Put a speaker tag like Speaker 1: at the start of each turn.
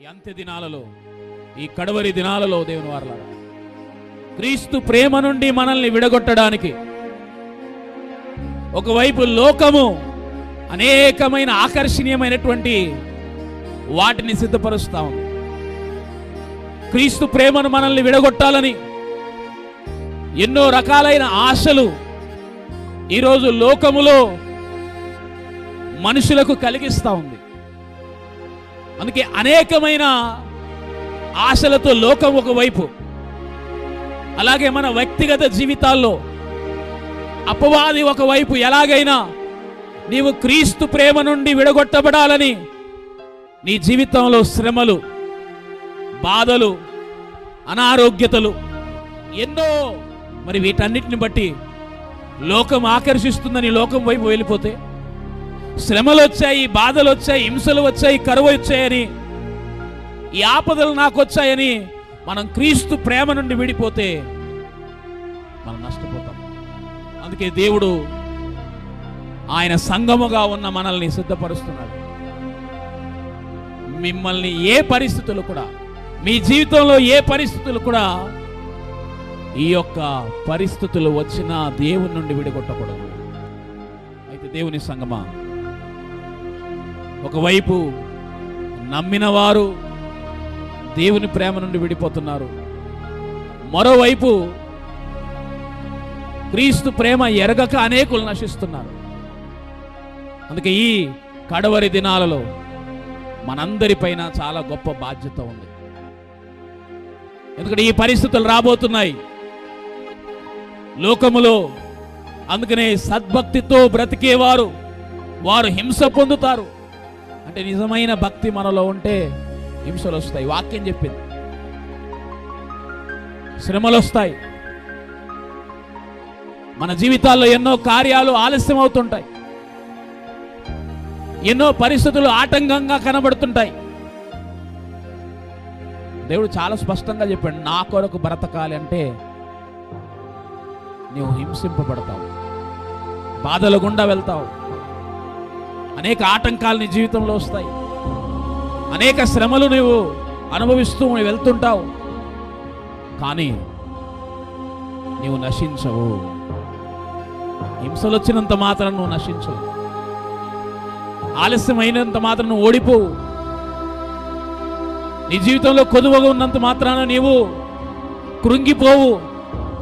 Speaker 1: ఈ అంత్య దినాలలో, ఈ కడవరి దినాలలో దేవుని వారలారా, క్రీస్తు ప్రేమ నుండి మనల్ని విడగొట్టడానికి ఒకవైపు లోకము అనేకమైన ఆకర్షణీయమైనటువంటి వాటిని సిద్ధపరుస్తా ఉంది. క్రీస్తు ప్రేమను మనల్ని విడగొట్టాలని ఎన్నో రకాలైన ఆశలు ఈరోజు లోకములో మనుషులకు కలిగిస్తూ ఉంది. అందుకే అనేకమైన ఆశలతో లోకం ఒకవైపు, అలాగే మన వ్యక్తిగత జీవితాల్లో అపవాది ఒకవైపు ఎలాగైనా నీవు క్రీస్తు ప్రేమ నుండి విడగొట్టబడాలని నీ జీవితంలో శ్రమలు, బాధలు, అనారోగ్యతలు ఎన్నో, మరి వీటన్నిటిని బట్టి లోకం ఆకర్షిస్తుందని లోకం వైపు వెళ్ళిపోతే, శ్రమలు వచ్చాయి, బాధలు వచ్చాయి, హింసలు వచ్చాయి, కరువు వచ్చాయని, ఈ ఆపదలు నాకు వచ్చాయని మనం క్రీస్తు ప్రేమ నుండి విడిపోతే మనం నష్టపోతాం. అందుకే దేవుడు ఆయన సంఘముగా ఉన్న మనల్ని సిద్ధపరుస్తున్నాడు. మిమ్మల్ని ఏ పరిస్థితులు కూడా, మీ జీవితంలో ఏ పరిస్థితులు కూడా, ఈ యొక్క పరిస్థితులు వచ్చినా దేవుని నుండి విడగొట్టకూడదు. అయితే దేవుని సంగమా, ఒకవైపు నమ్మిన వారు దేవుని ప్రేమ నుండి విడిపోతున్నారు, మరోవైపు క్రీస్తు ప్రేమ ఎరగక అనేకులు నశిస్తున్నారు. అందుకే ఈ కడవరి దినాలలో మనందరిపైన చాలా గొప్ప బాధ్యత ఉంది. ఎందుకంటే ఈ పరిస్థితులు రాబోతున్నాయి లోకములో. అందుకనే సద్భక్తితో బ్రతికేవారు వారు హింస పొందుతారు. అంటే నిజమైన భక్తి మనలో ఉంటే హింసలు వస్తాయి. వాక్యం చెప్పింది, శ్రమలు వస్తాయి. మన జీవితాల్లో ఎన్నో కార్యాలు ఆలస్యం అవుతుంటాయి, ఎన్నో పరిస్థితులు ఆటంకంగా కనబడుతుంటాయి. దేవుడు చాలా స్పష్టంగా చెప్పాడు, నా కొరకు బ్రతకాలి అంటే నీవు హింసింపబడతావు, బాధల గుండా వెళ్తావు, అనేక ఆటంకాలు నీ జీవితంలో వస్తాయి, అనేక శ్రమలు నువ్వు అనుభవిస్తూ వెళ్తుంటావు. కానీ నీవు నశించవు. హింసలు వచ్చినంత మాత్రం నువ్వు నశించవు, ఆలస్యమైనంత మాత్రం నువ్వు ఓడిపోవు, నీ జీవితంలో కొదువగా ఉన్నంత మాత్రాన నీవు కృంగిపోవు.